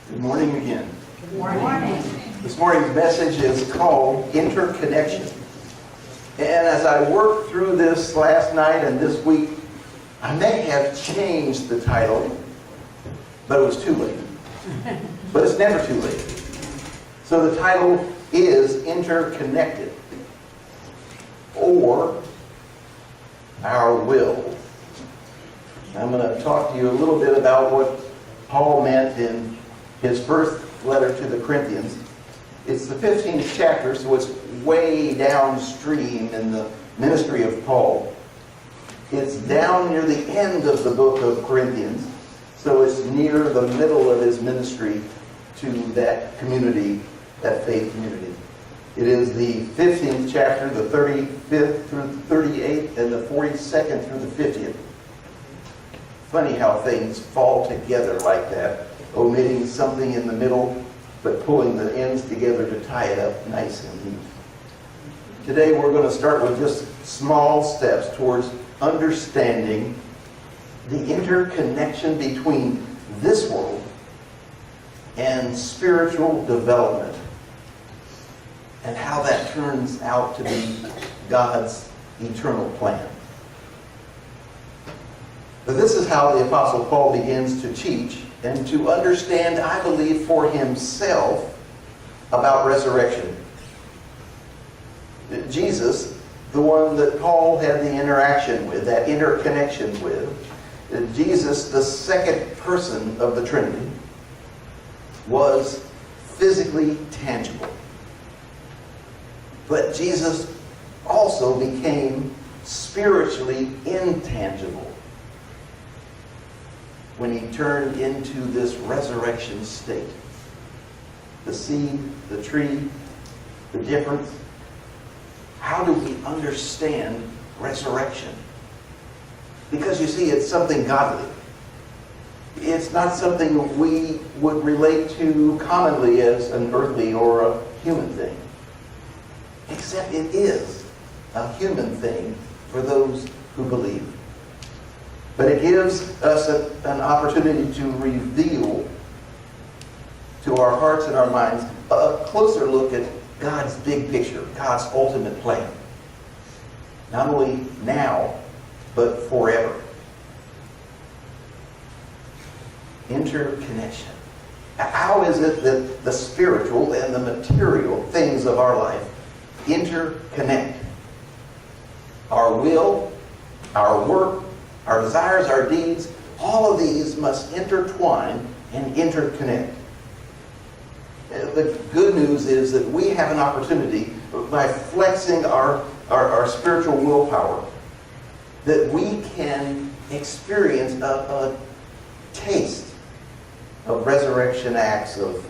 Good morning again. Good morning. This morning's message is called Interconnection. And as I worked through this last night and this week, I may have changed the title, but it was too late. But it's never too late. So the title is Interconnected, or Our Will. I'm going to talk to you a little bit about what Paul meant in his first letter to the Corinthians. It's the 15th chapter, so it's way downstream in the ministry of Paul. It's down near the end of the book of Corinthians, so it's near the middle of his ministry to that community, that faith community. It is the 15th chapter, the 35th through the 38th, and the 42nd through the 50th. Funny how things fall together like that, omitting something in the middle, but pulling the ends together to tie it up nice and neat. Today we're going to start with just small steps towards understanding the interconnection between this world and spiritual development, and how that turns out to be God's eternal plan. But this is how the Apostle Paul begins to teach and to understand, I believe, for himself about resurrection. Jesus, the one that Paul had the interaction with, that interconnection with, Jesus, the second person of the Trinity, was physically tangible. But Jesus also became spiritually intangible when he turned into this resurrection state. The seed, the tree, the difference. How do we understand resurrection? Because you see, it's something godly. It's not something we would relate to commonly as an earthly or a human thing. Except it is a human thing for those who believe. But it gives us an opportunity to reveal to our hearts and our minds a closer look at God's big picture, God's ultimate plan. Not only now, but forever. Interconnection. How is it that the spiritual and the material things of our life interconnect? Our will, our work, our desires, our deeds, all of these must intertwine and interconnect. The good news is that we have an opportunity, by flexing our spiritual willpower, that we can experience a taste of resurrection acts of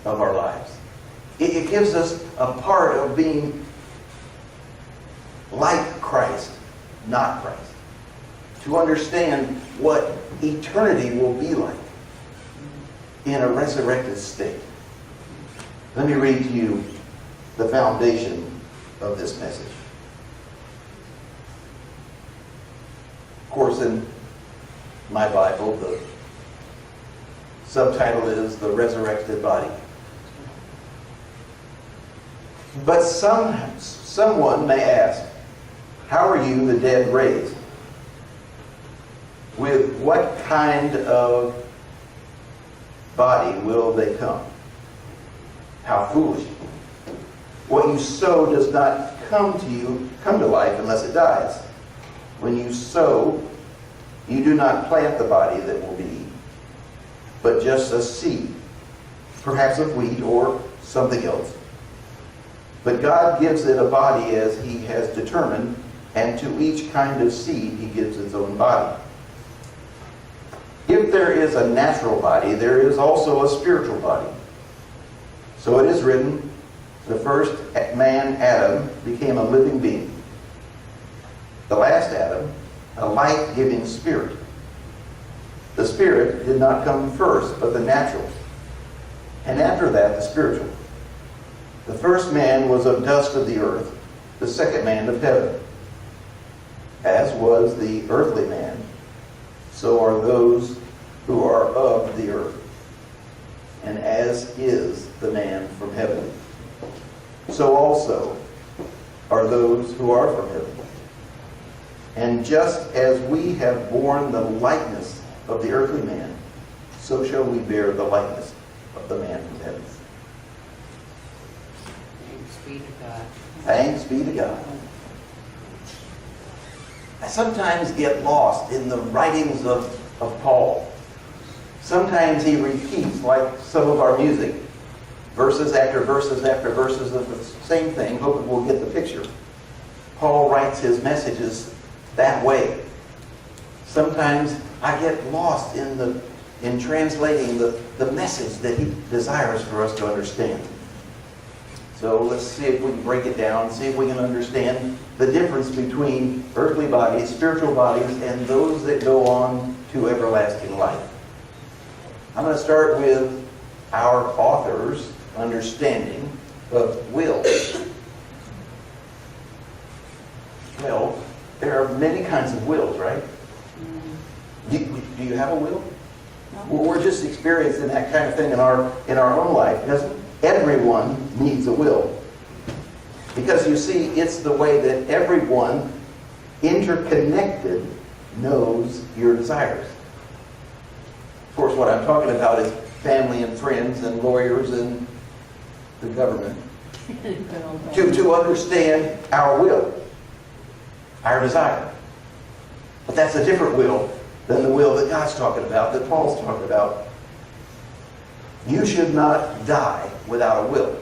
our lives. It gives us a part of being like Christ, not Christ. To understand what eternity will be like in a resurrected state. Let me read to you the foundation of this message. Of course, in my Bible, the subtitle is The Resurrected Body. But someone may ask, how are you the dead raised? With what kind of body will they come? How foolish. What you sow does not come to life unless it dies. When you sow, you do not plant the body that will be eaten, but just a seed, perhaps of wheat or something else. But God gives it a body as he has determined, and to each kind of seed he gives its own body. If there is a natural body, there is also a spiritual body. So it is written, the first man, Adam, became a living being. The last Adam, a life-giving spirit. The spirit did not come first, but the natural. And after that, the spiritual. The first man was of dust of the earth, the second man of heaven. As was the earthly man, so are those who are of the earth. and as is the man from heaven, so also are those who are from heaven. And just as we have borne the likeness of the earthly man, so shall we bear the likeness of the man from heaven. Thanks be to God. Thanks be to God. I sometimes get lost in the writings of Paul. Sometimes he repeats, like some of our music, verses after verses after verses of the same thing, hoping we'll get the picture. Paul writes his messages that way. Sometimes I get lost in translating the message that he desires for us to understand. So let's see if we can break it down, see if we can understand the difference between earthly bodies, spiritual bodies, and those that go on to everlasting life. I'm going to start with our author's understanding of will. Well, there are many kinds of wills, right? Do you have a will? No. Well, we're just experiencing that kind of thing in our own life. Everyone needs a will. Because you see, it's the way that everyone interconnected knows your desires. Of course, what I'm talking about is family and friends and lawyers and the government. to understand our will, our desire. But that's a different will than the will that God's talking about, that Paul's talking about. You should not die without a will.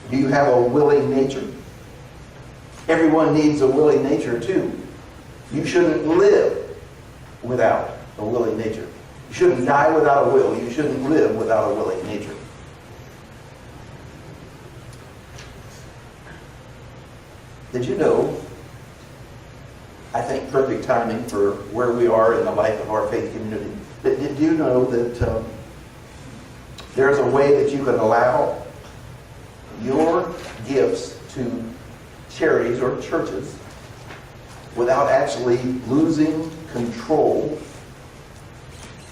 Do you have a willing nature? Everyone needs a willing nature too. You shouldn't live without a willing nature. You shouldn't die without a will. You shouldn't live without a willing nature. Did you know, I think perfect timing for where we are in the life of our faith community, did you know that there's a way that you can allow your gifts to charities or churches without actually losing control,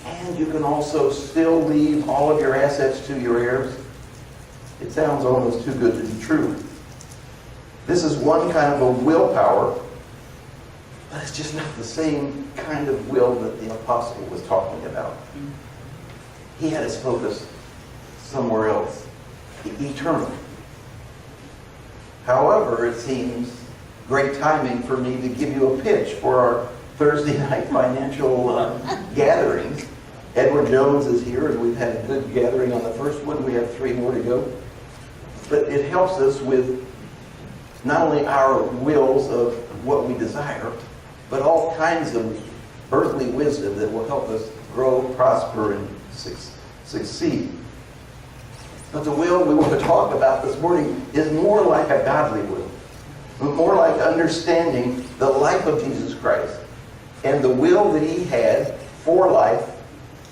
and you can also still leave all of your assets to your heirs? It sounds almost too good to be true. This is one kind of a willpower, but it's just not the same kind of will that the apostle was talking about. He had his focus somewhere else, eternal. However, it seems great timing for me to give you a pitch for our Thursday night financial gatherings. Edward Jones is here, and we've had a good gathering on the first one. We have 3 more to go. But it helps us with not only our wills of what we desire, but all kinds of earthly wisdom that will help us grow, prosper, and succeed. But the will we want to talk about this morning is more like a godly will, more like understanding the life of Jesus Christ and the will that he had for life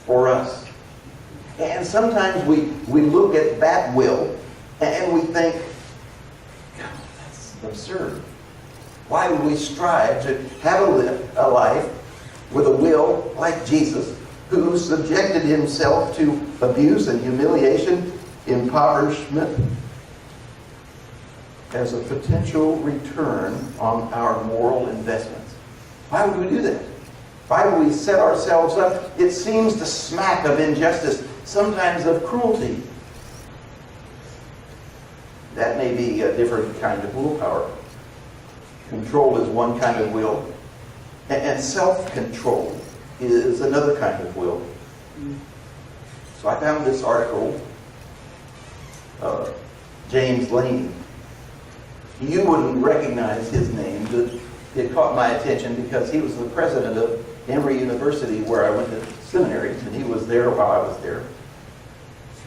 for us. And sometimes we look at that will and we think, God, that's absurd. Why would we strive to have a life with a will like Jesus, who subjected himself to abuse and humiliation, impoverishment, as a potential return on our moral investments? Why would we do that? Why would we set ourselves up? It seems to smack of injustice, sometimes of cruelty. That may be a different kind of willpower. Control is one kind of will, and self-control is another kind of will. So I found this article, James Lane. You wouldn't recognize his name, but it caught my attention because he was the president of Emory University, where I went to seminary, and he was there while I was there.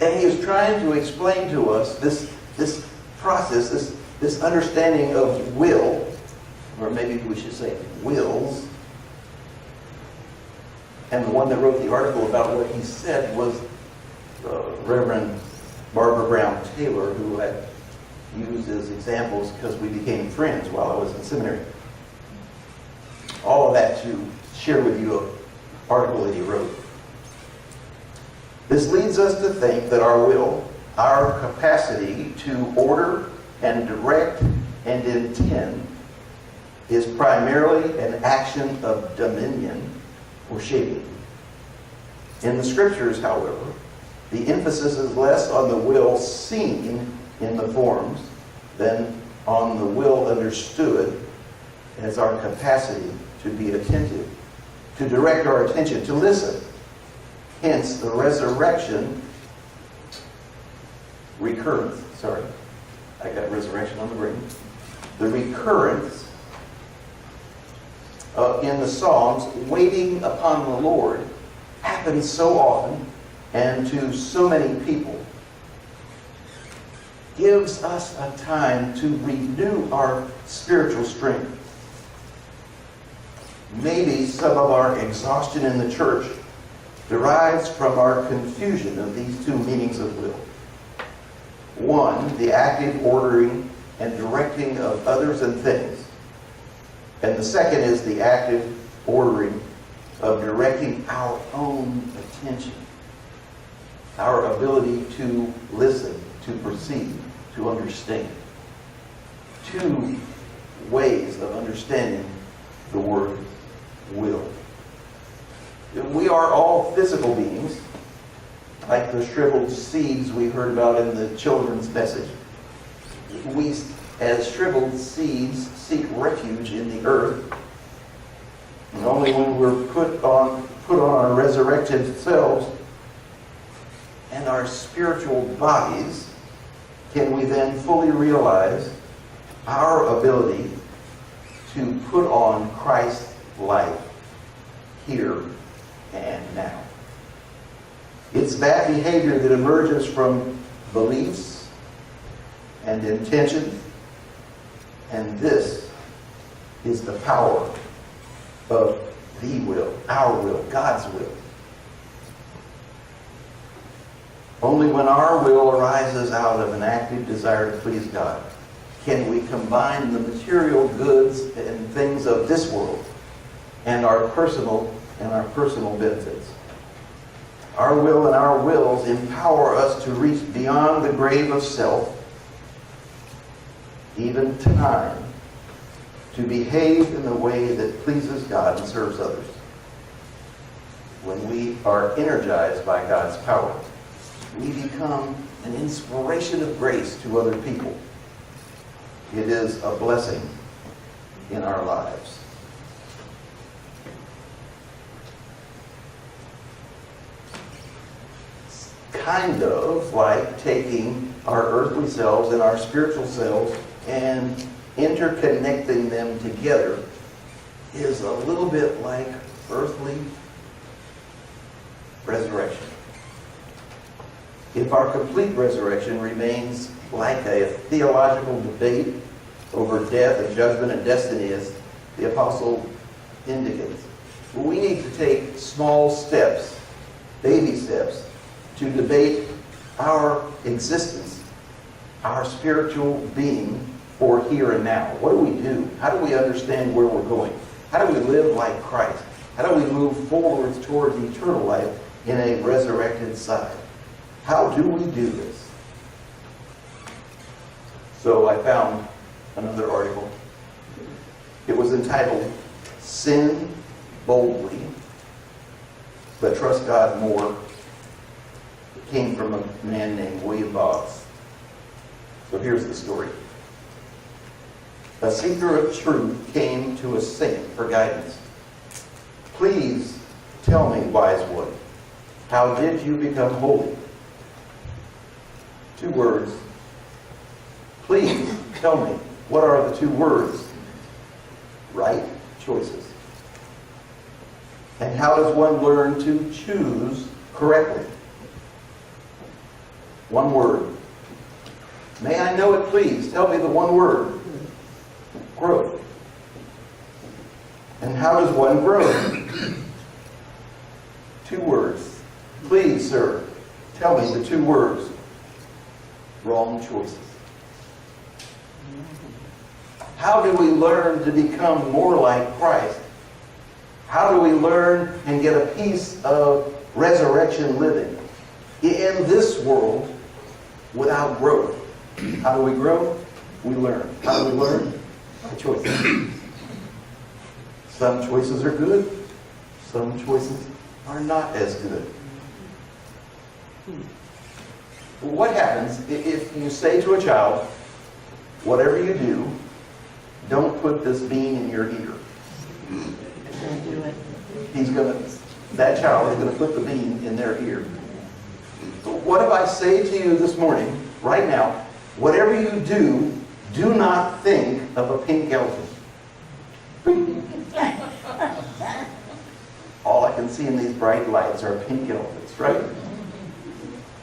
And he was trying to explain to us this process, this understanding of will, or maybe we should say wills. And the one that wrote the article about what he said was Reverend Barbara Brown Taylor, who I used as examples because we became friends while I was in seminary. All of that to share with you an article that he wrote. This leads us to think that our will, our capacity to order and direct and intend, is primarily an action of dominion or shaping. In the scriptures, however, the emphasis is less on the will seen in the forms than on the will understood as our capacity to be attentive, to direct our attention, to listen. Hence, the resurrection, recurrence, sorry, I got resurrection on the brain. The recurrence in the Psalms, waiting upon the Lord, happens so often and to so many people, gives us a time to renew our spiritual strength. Maybe some of our exhaustion in the church derives from our confusion of these two meanings of will. One, the active ordering and directing of others and things. And the second is the active ordering of directing our own attention, our ability to listen, to perceive, to understand. Two ways of understanding the word will. We are all physical beings, like the shriveled seeds we heard about in the children's message. We, as shriveled seeds, seek refuge in the earth. And only when we're put on our resurrected selves and our spiritual bodies can we then fully realize our ability to put on Christ's life here and now. It's that behavior that emerges from beliefs and intentions, and this is the power of the will, our will, God's will. Only when our will arises out of an active desire to please God can we combine the material goods and things of this world and our personal benefits. Our will and our wills empower us to reach beyond the grave of self, even time, to behave in the way that pleases God and serves others. When we are energized by God's power, we become an inspiration of grace to other people. It is a blessing in our lives. It's kind of like taking our earthly selves and our spiritual selves and interconnecting them together is a little bit like earthly resurrection. If our complete resurrection remains like a theological debate over death and judgment and destiny, as the apostle indicates, we need to take small steps, baby steps, to debate our existence, our spiritual being for here and now. What do we do? How do we understand where we're going? How do we live like Christ? How do we move forward towards eternal life in a resurrected side? How do we do this? So I found another article. It was entitled, Sin Boldly, but Trust God More. It came from a man named William Boggs. So here's the story. A seeker of truth came to a saint for guidance. Please tell me, wise one, how did you become holy? 2 words. Please tell me, what are the 2 words? Right choices. And how does one learn to choose correctly? 1 word. May I know it, please? Tell me the 1 word. Growth. And how does one grow? 2 words. Please, sir, tell me the 2 words. Wrong choices. How do we learn to become more like Christ? How do we learn and get a piece of resurrection living? in this world without growth. How do we grow? We learn. How do we learn? By choices. Some choices are good. Some choices are not as good. What happens if you say to a child, whatever you do, don't put this bean in your ear? That child is going to put the bean in their ear. What if I say to you this morning, right now, whatever you do, do not think of a pink elephant? All I can see in these bright lights are pink elephants, right?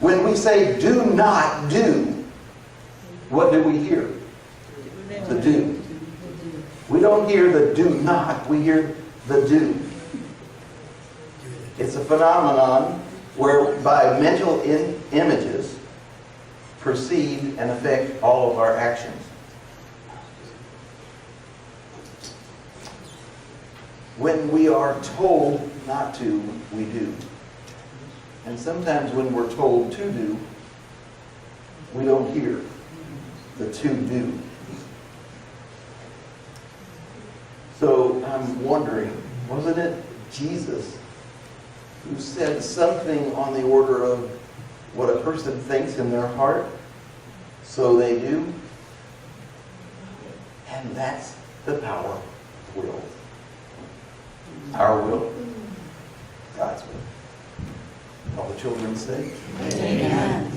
When we say do not do, what do we hear? The do. We don't hear the do not, we hear the do. It's a phenomenon whereby mental images precede and affect all of our actions. When we are told not to, we do. And sometimes when we're told to do, we don't hear the to do. So I'm wondering, wasn't it Jesus who said something on the order of what a person thinks in their heart, so they do? And that's the power of will. Our will, God's will. All the children say, Amen.